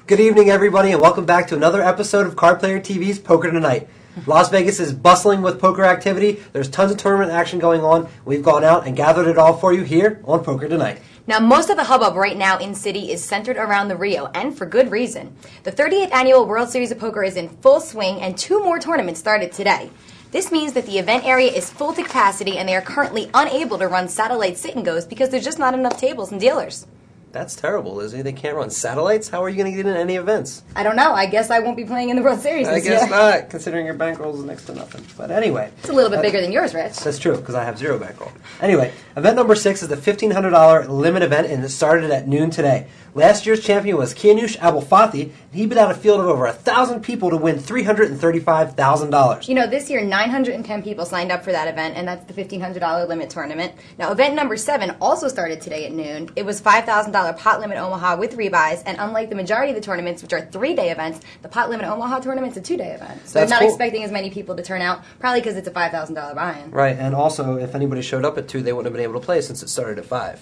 Good evening, everybody, and welcome back to another episode of Card Player TV's Poker Tonight. Las Vegas is bustling with poker activity. There's tons of tournament action going on. We've gone out and gathered it all for you here on Poker Tonight. Now, most of the hubbub right now in City is centered around the Rio, and for good reason. The 38th Annual World Series of Poker is in full swing, and 2 more tournaments started today. This means that the event area is full to capacity, and they are currently unable to run satellite sit-and-goes because there's just not enough tables and dealers. That's terrible, Lizzie. They can't run satellites? How are you going to get in any events? I don't know. I guess I won't be playing in the World Series this year. I guess not, considering your bankroll is next to nothing. But anyway. It's a little bit bigger than yours, Rich. That's true, because I have 0 bankroll. Anyway, event number 6 is the $1,500 limit event, and it started at noon today. Last year's champion was Kianush Abulfati, and he beat out a field of over 1,000 people to win $335,000. You know, this year 910 people signed up for that event, and that's the $1,500 limit tournament. Now, event number 7 also started today at noon. It was $5,000 pot limit Omaha with rebuys, and unlike the majority of the tournaments, which are 3-day events, the pot limit Omaha tournament's a 2-day event. So I'm not expecting as many people to turn out, probably because it's a $5,000 buy-in. Right, and also, if anybody showed up at 2, they wouldn't have been able to play since it started at 5.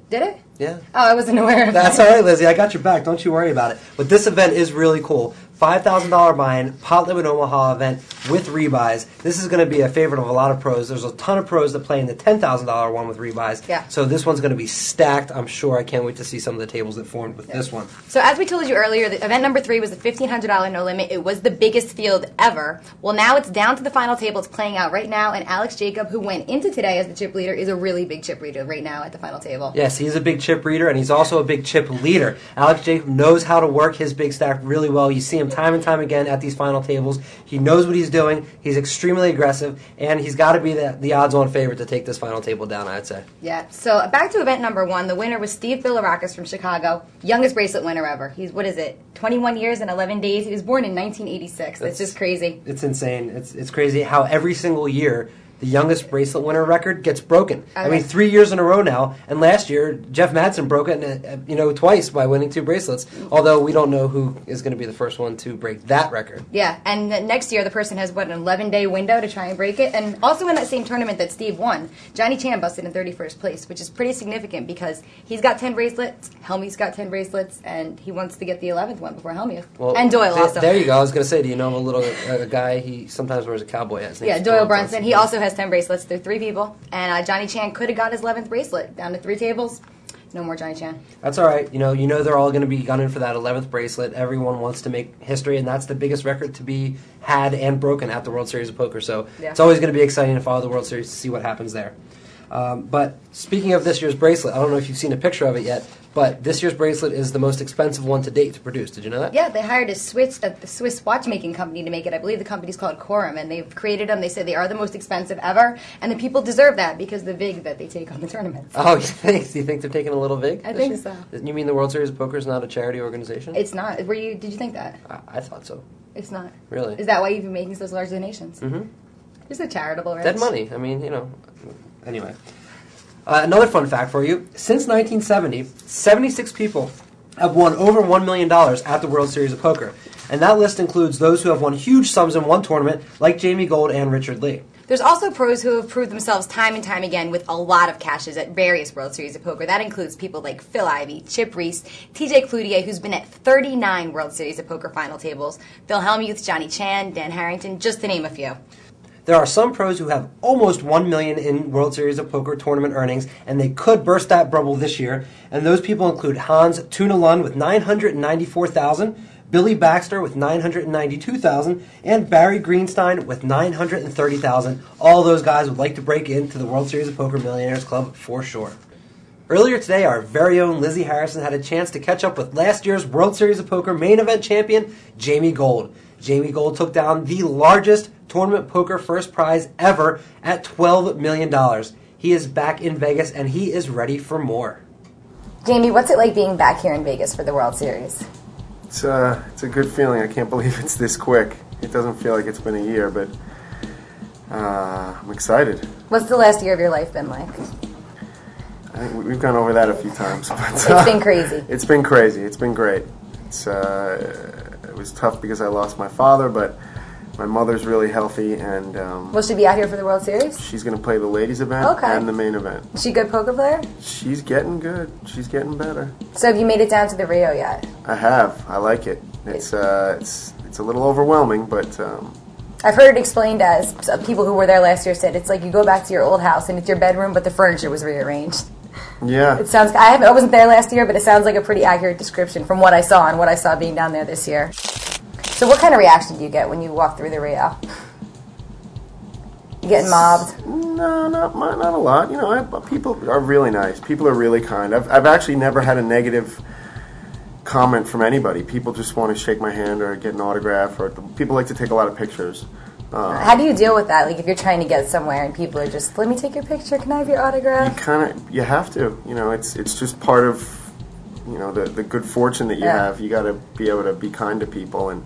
Did it? Yeah. Oh, I wasn't aware of that. That's all right, Lizzie. I got your back. Don't you worry about it. But this event is really cool. $5,000 buy-in, pot limit Omaha event with rebuys. This is going to be a favorite of a lot of pros. There's a ton of pros that play in the $10,000 one with rebuys. Yeah. So this one's going to be stacked, I'm sure. I can't wait to see some of the tables that formed with this one. So as we told you earlier, the event number 3 was the $1,500 no limit. It was the biggest field ever. Well, now it's down to the final table. It's playing out right now, and Alex Jacob, who went into today as the chip leader, is a really big chip leader right now at the final table. Yes, he's a big chip reader, and he's also a big chip leader. Alex Jacob knows how to work his big stack really well. You see him time and time again at these final tables. He knows what he's doing. He's extremely aggressive, and he's got to be the odds-on favorite to take this final table down, I'd say. Yeah, so back to event number 1. The winner was Steve Bilirakis from Chicago, youngest bracelet winner ever. He's, 21 years and 11 days. He was born in 1986. That's just crazy. It's insane. It's crazy how every single year the youngest bracelet winner record gets broken. Okay. I mean, 3 years in a row now, and last year Jeff Madsen broke it, twice by winning 2 bracelets. Although we don't know who is going to be the first one to break that record. Yeah, and next year the person has an 11-day window to try and break it. And also in that same tournament that Steve won, Johnny Chan busted in 31st place, which is pretty significant because he's got 10 bracelets, Helmy's got 10 bracelets, and he wants to get the 11th one before Helmy. Well, and Doyle also. There you go. I was going to say, do you know a guy? He sometimes wears a cowboy hat. Yeah, Doyle Brunson. He also has 10 bracelets. There are 3 people. And Johnny Chan could have got his 11th bracelet. Down to 3 tables. No more Johnny Chan. That's all right. You know they're all going to be gunning for that 11th bracelet. Everyone wants to make history, and that's the biggest record to be had and broken at the World Series of Poker. So It's always going to be exciting to follow the World Series to see what happens there. But speaking of this year's bracelet, I don't know if you've seen a picture of it yet, but this year's bracelet is the most expensive one to date to produce. Did you know that? Yeah, they hired a Swiss watchmaking company to make it. I believe the company's called Quorum, and they've created them. They said they are the most expensive ever, and the people deserve that because of the vig that they take on the tournaments. Oh, you think? Do you think they're taking a little vig? I think so. You mean the World Series of Poker is not a charity organization? It's not. Did you think that? I thought so. It's not. Really? Is that why you've been making such large donations? Mm-hmm. Just a charitable, right? Dead money. I mean, Anyway. Another fun fact for you. Since 1970, 76 people have won over $1 million at the World Series of Poker. And that list includes those who have won huge sums in one tournament, like Jamie Gold and Richard Lee. There's also pros who have proved themselves time and time again with a lot of cashes at various World Series of Poker. That includes people like Phil Ivey, Chip Reese, TJ Cloutier, who's been at 39 World Series of Poker final tables, Phil Hellmuth, Johnny Chan, Dan Harrington, just to name a few. There are some pros who have almost $1 million in World Series of Poker tournament earnings, and they could burst that bubble this year. And those people include Hans Tuna Lund with $994,000, Billy Baxter with $992,000, and Barry Greenstein with $930,000. All those guys would like to break into the World Series of Poker Millionaires Club for sure. Earlier today, our very own Lizzie Harrison had a chance to catch up with last year's World Series of Poker main event champion, Jamie Gold. Jamie Gold took down the largest tournament poker first prize ever at $12 million. He is back in Vegas, and he is ready for more. Jamie, what's it like being back here in Vegas for the World Series? It's a good feeling. I can't believe it's this quick. It doesn't feel like it's been a year, but I'm excited. What's the last year of your life been like? I think we've gone over that a few times. But, it's been crazy. It's been crazy. It's been great. It was tough because I lost my father, but My mother's really healthy, and Will she be out here for the World Series? she's going to play the ladies event and the main event. Is she a good poker player? She's getting good. She's getting better. So have you made it down to the Rio yet? I have. I like it. It's a little overwhelming, but I've heard it explained as people who were there last year said it's like you go back to your old house and it's your bedroom, but the furniture was rearranged. yeah. It sounds. I wasn't there last year, but it sounds like a pretty accurate description from what I saw and what I saw being down there this year. So, what kind of reaction do you get when you walk through the Rio? You getting mobbed? No, not a lot. You know, people are really nice. People are really kind. I've actually never had a negative comment from anybody. People just want to shake my hand or get an autograph, or people like to take a lot of pictures. How do you deal with that? Like if you're trying to get somewhere and people are just, let me take your picture. Can I have your autograph? You have to. You know, it's just part of, you know, the good fortune that you have. You got to be able to be kind to people, and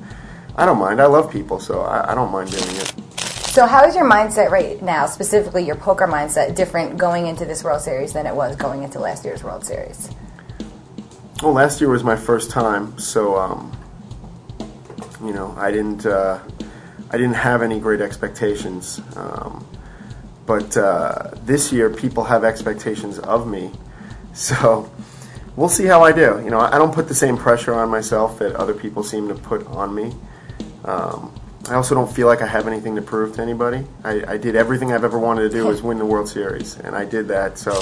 I don't mind. I love people, so I don't mind doing it. So how is your mindset right now, specifically your poker mindset, different going into this World Series than it was going into last year's World Series? Well, last year was my first time, so you know, I didn't have any great expectations. But this year, people have expectations of me, so we'll see how I do. You know, I don't put the same pressure on myself that other people seem to put on me. I also don't feel like I have anything to prove to anybody. I did everything I've ever wanted to do was win the World Series, and I did that. So,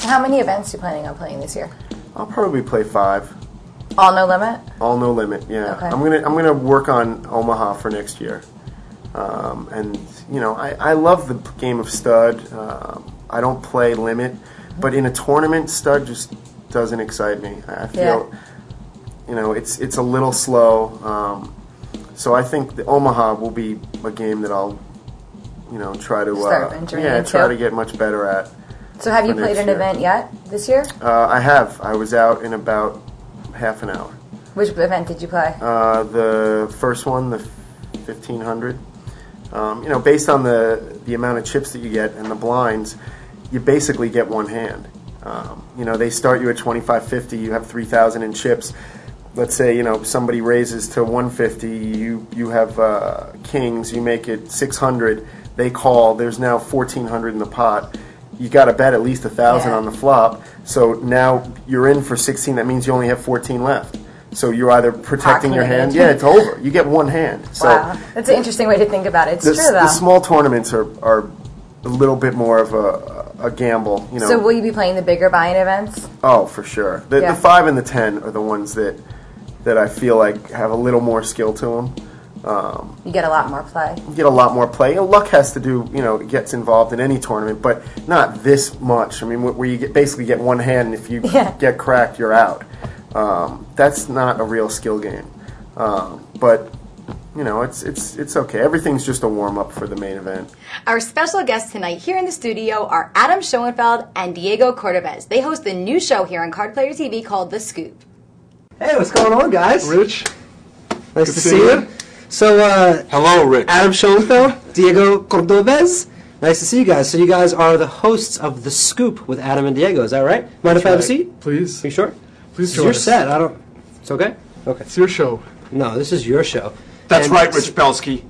how many events are you planning on playing this year? I'll probably play 5. All no limit? All no limit, yeah. Okay. I'm gonna work on Omaha for next year. And you know, I love the game of stud. I don't play limit, but in a tournament, stud just doesn't excite me. I feel, you know, it's a little slow. So I think the Omaha will be a game that I'll, you know, try to try to get much better at. So have you played an event yet this year? I have. I was out in about half an hour. Which event did you play? The first one, the 1500. You know, based on the amount of chips that you get and the blinds, you basically get one hand. You know, they start you at 2550. You have 3,000 in chips. Let's say, you know, somebody raises to 150. You have kings. You make it 600. They call. There's now 1,400 in the pot. You got to bet at least 1,000 on the flop. So now you're in for 16. That means you only have 14 left. So you're either protecting your hand. Yeah, it's over. You get one hand. So wow, that's an interesting way to think about it. It's true though. The small tournaments are a little bit more of a gamble. You know. So will you be playing the bigger buy-in events? Oh, for sure. The 5 and the 10 are the ones that I feel like have a little more skill to them. You get a lot more play. You get a lot more play. Luck has to do, you know, gets involved in any tournament, but not this much. I mean, where you basically get one hand, and if you get cracked, you're out. That's not a real skill game. But you know, it's okay. Everything's just a warm up for the main event. Our special guests tonight here in the studio are Adam Schoenfeld and Diego Cordovez. They host a new show here on Card Player TV called The Scoop. Hey, what's going on, guys? Rich. Nice to see you. So, hello, Rich. Adam Schoenfeld, Diego Cordovez. Nice to see you guys. So you guys are the hosts of The Scoop with Adam and Diego. Is that right? Mind if I have a seat? Please. Are you sure? Please It's join your us. set. I don't... It's okay? Okay. It's your show. No, this is your show. That's right, Rich Belsky.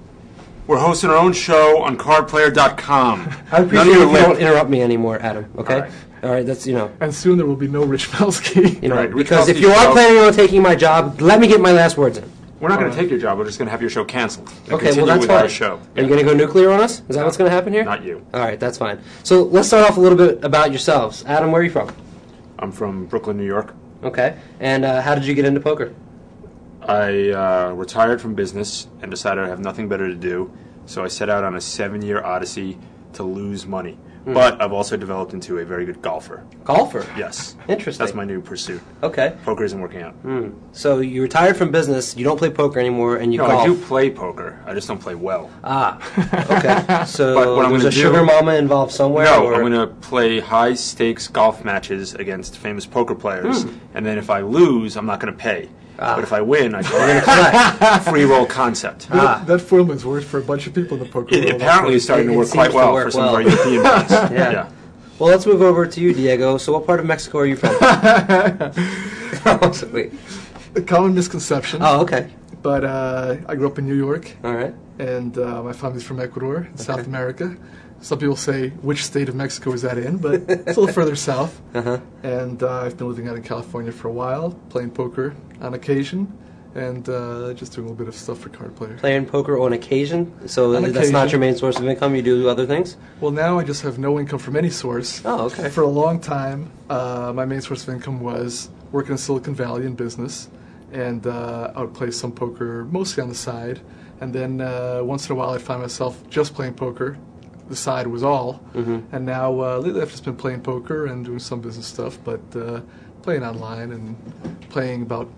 We're hosting our own show on cardplayer.com. I appreciate it if you don't interrupt me anymore, Adam, okay? All right, that's, you know... And soon there will be no Rich Belsky. You know, Right, Rich because if Belsky's you are show. planning on taking my job, let me get my last words in. We're not going to take your job. We're just going to have your show canceled. And Okay, continue well, that's with fine. our show. Are you going to go nuclear on us? Is that what's going to happen here? Not you. All right, that's fine. So let's start off a little bit about yourselves. Adam, where are you from? I'm from Brooklyn, New York. Okay. And how did you get into poker? I retired from business and decided I have nothing better to do, so I set out on a 7-year odyssey to lose money. But I've also developed into a very good golfer. Golfer? Yes. Interesting. That's my new pursuit. Okay. Poker isn't working out. So you retired from business, you don't play poker anymore, and you No, golf. I do play poker. I just don't play well. Ah, okay. So But what I'm was gonna a sugar do- mama involved somewhere? No, or? I'm going to play high-stakes golf matches against famous poker players, and then if I lose, I'm not going to pay. But if I win, I collect. Free roll concept. That formula's worked for a bunch of people in the poker It world. apparently is starting to It work seems quite to well work for some well. of our European friends. Yeah. Well, let's move over to you, Diego. So what part of Mexico are you from? Wait. A common misconception. Oh, okay. But I grew up in New York, All right. and my family's from Ecuador, in South America. Some people say, which state of Mexico is that in? But it's a little further south. And I've been living out in California for a while, playing poker on occasion, and just doing a little bit of stuff for card players. Playing poker on occasion? So On that's not occasion. your main source of income? You do other things? Well, now I just have no income from any source. Oh, okay. For a long time, my main source of income was working in Silicon Valley in business, and I would play some poker, mostly on the side, and then once in a while I'd find myself just playing poker. The side was all, and now lately I've just been playing poker and doing some business stuff, but playing online and playing about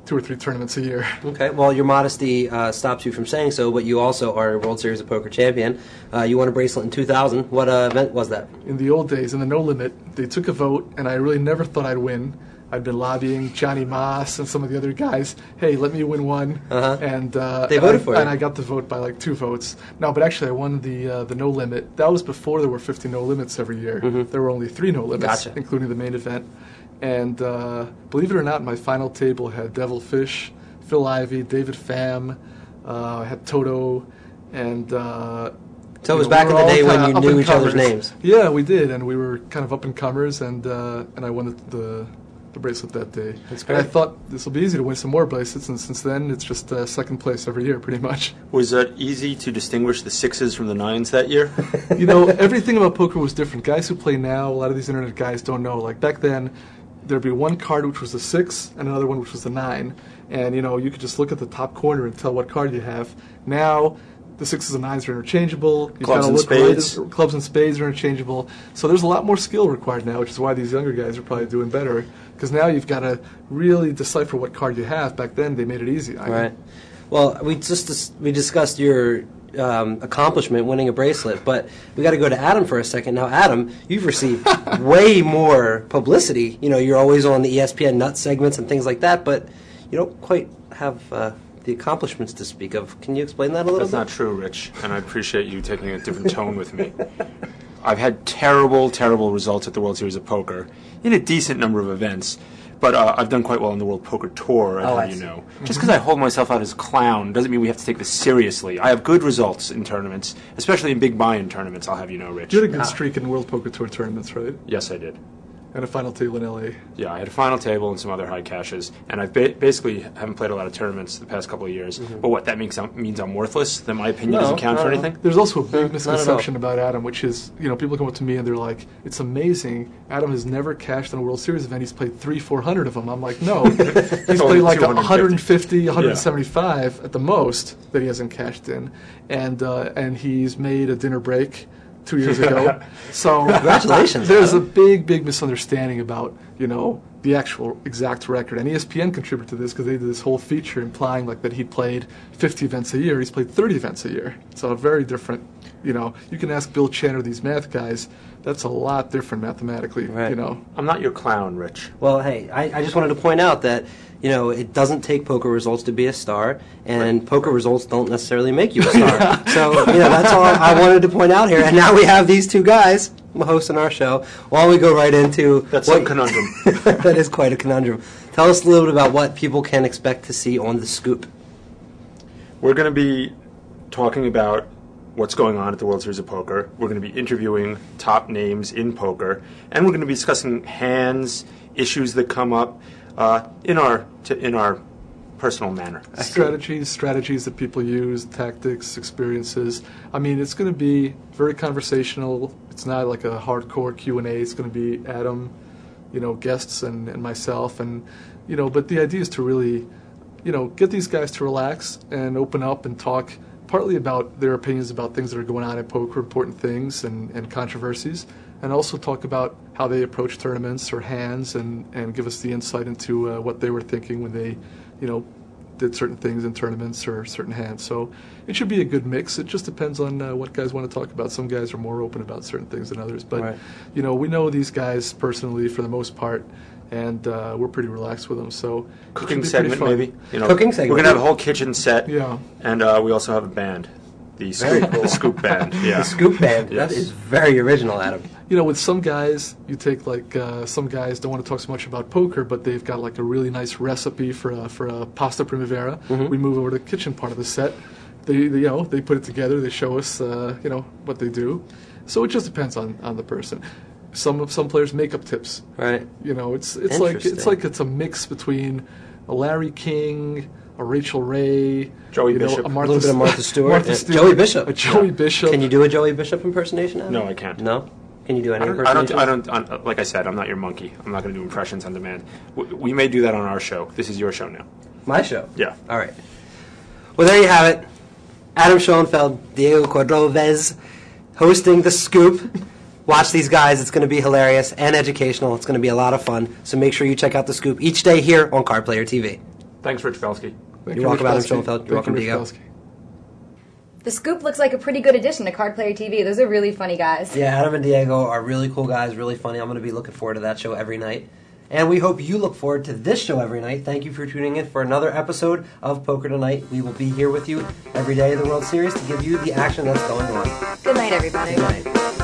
2 or 3 tournaments a year. Okay, well, your modesty stops you from saying so, but you also are a World Series of Poker champion. You won a bracelet in 2000. What event was that? In the old days, in the No Limit, they took a vote, and I really never thought I'd win. I'd been lobbying Johnny Moss and some of the other guys, hey, let me win one. And They voted for you. And I got the vote by like 2 votes. No, but actually I won the No Limit. That was before there were 50 No Limits every year. There were only 3 No Limits, Gotcha. including the main event. And believe it or not, my final table had Devil Fish, Phil Ivey, David Pham, I had Toto, and So it was back in the day when you knew each other's names. Yeah, we did, and we were kind of up and comers, and I won the bracelet that day. That's And I great. thought this will be easy to win some more bracelets, and since then it's just second place every year, pretty much. Was it easy to distinguish the 6s from the 9s that year? You know, everything about poker was different. Guys who play now, a lot of these internet guys don't know. Like back then, there'd be one card which was the 6 and another one which was the 9, and you know you could just look at the top corner and tell what card you have. Now, the 6s and 9s are interchangeable. You've Clubs gotta and look right spades. at- clubs and spades are interchangeable. So there's a lot more skill required now, which is why these younger guys are probably doing better. Because now you've got to really decipher what card you have. Back then, they made it easy. Right. Well, we discussed your accomplishment, winning a bracelet, but we got to go to Adam for a second. Now, Adam, you've received way more publicity. You know, you're always on the ESPN Nuts segments and things like that, but you don't quite have the accomplishments to speak of. Can you explain that a little That's bit? not true, Rich, and I appreciate you taking a different tone with me. I've had terrible, terrible results at the World Series of Poker in a decent number of events, but I've done quite well in the World Poker Tour, Oh, I you see. know. Just because I hold myself out as a clown doesn't mean we have to take this seriously. I have good results in tournaments, especially in big buy-in tournaments, I'll have you know, Rich. You had a good streak in World Poker Tour tournaments, right? Yes, I did. And a final table in LA. Yeah, I had a final table and some other high cashes, and I basically haven't played a lot of tournaments the past couple of years. But what, that means I'm worthless? That my opinion No, doesn't count no, for no. anything? There's also a big not at misconception about Adam, which is, you know, people come up to me and they're like, it's amazing. Adam has never cashed on a World Series event. He's played 300-400 of them. I'm like, no. He's Only played like 250. 175 at the most that he hasn't cashed in. And he's made a dinner break 2 years ago. So Congratulations, there's Adam. a big misunderstanding about, you know, the actual exact record. And ESPN contributed to this because they did this whole feature implying like that he played 50 events a year. He's played 30 events a year. So a very different, you know, you can ask Bill Chen or these math guys, that's a lot different mathematically, Right. you know. I'm not your clown, Rich. Well, hey, I just wanted to point out that, you know, it doesn't take poker results to be a star, and poker results don't necessarily make you a star. So, you know, that's all I wanted to point out here. And now we have these two guys hosting our show. While we go right into That's some conundrum. that is quite a conundrum. Tell us a little bit about what people can expect to see on The Scoop. We're going to be talking about what's going on at the World Series of Poker. We're going to be interviewing top names in poker, and we're going to be discussing hands, issues that come up in our personal manner. Strategies that people use, tactics, experiences. I mean, it's going to be very conversational. It's not like a hardcore Q&A. It's going to be Adam, you know, guests and myself. And, you know, but the idea is to really, you know, get these guys to relax and open up and talk partly about their opinions about things that are going on in poker, important things and controversies, and also talk about how they approach tournaments or hands and give us the insight into what they were thinking when they, you know, did certain things in tournaments or certain hands. So it should be a good mix. It just depends on what guys want to talk about. Some guys are more open about certain things than others. But, Right. you know, we know these guys personally for the most part, and we're pretty relaxed with them. So it Cooking should be pretty segment, fun. maybe? You know, Cooking segment. We're going to have a whole kitchen set, Yeah. and we also have a band. The Very Scoop, cool. the Scoop Band. Yeah. The Scoop Band. Yes. That is very original, Adam. You know, with some guys, you take like some guys don't want to talk so much about poker, but they've got like a really nice recipe for a pasta primavera. We move over to the kitchen part of the set, they put it together. They show us what they do. So it just depends on the person. Some players makeup tips. Right. It's like it's a mix between a Larry King, a Rachel Ray, Joey Bishop. A little bit of Martha Stewart. Martha Yeah. Stewart. Joey Bishop. A Joey Bishop. Can you do a Joey Bishop impersonation? Adam? No, I can't. No? Can you do any I impersonation? don't. Like I said, I'm not your monkey. I'm not going to do impressions on demand. We may do that on our show. This is your show now. My show? Yeah. All right. Well, there you have it. Adam Schoenfeld, Diego Cordovez, hosting The Scoop. Watch these guys. It's going to be hilarious and educational. It's going to be a lot of fun. So make sure you check out The Scoop each day here on Card Player TV. Thanks, Rich Belsky. You're welcome, Adam Schoenfeld. You're welcome, Diego. The Scoop looks like a pretty good addition to Card Player TV. Those are really funny guys. Yeah, Adam and Diego are really cool guys, really funny. I'm going to be looking forward to that show every night. And we hope you look forward to this show every night. Thank you for tuning in for another episode of Poker Tonight. We will be here with you every day of the World Series to give you the action that's going on. Good night, everybody. Good night.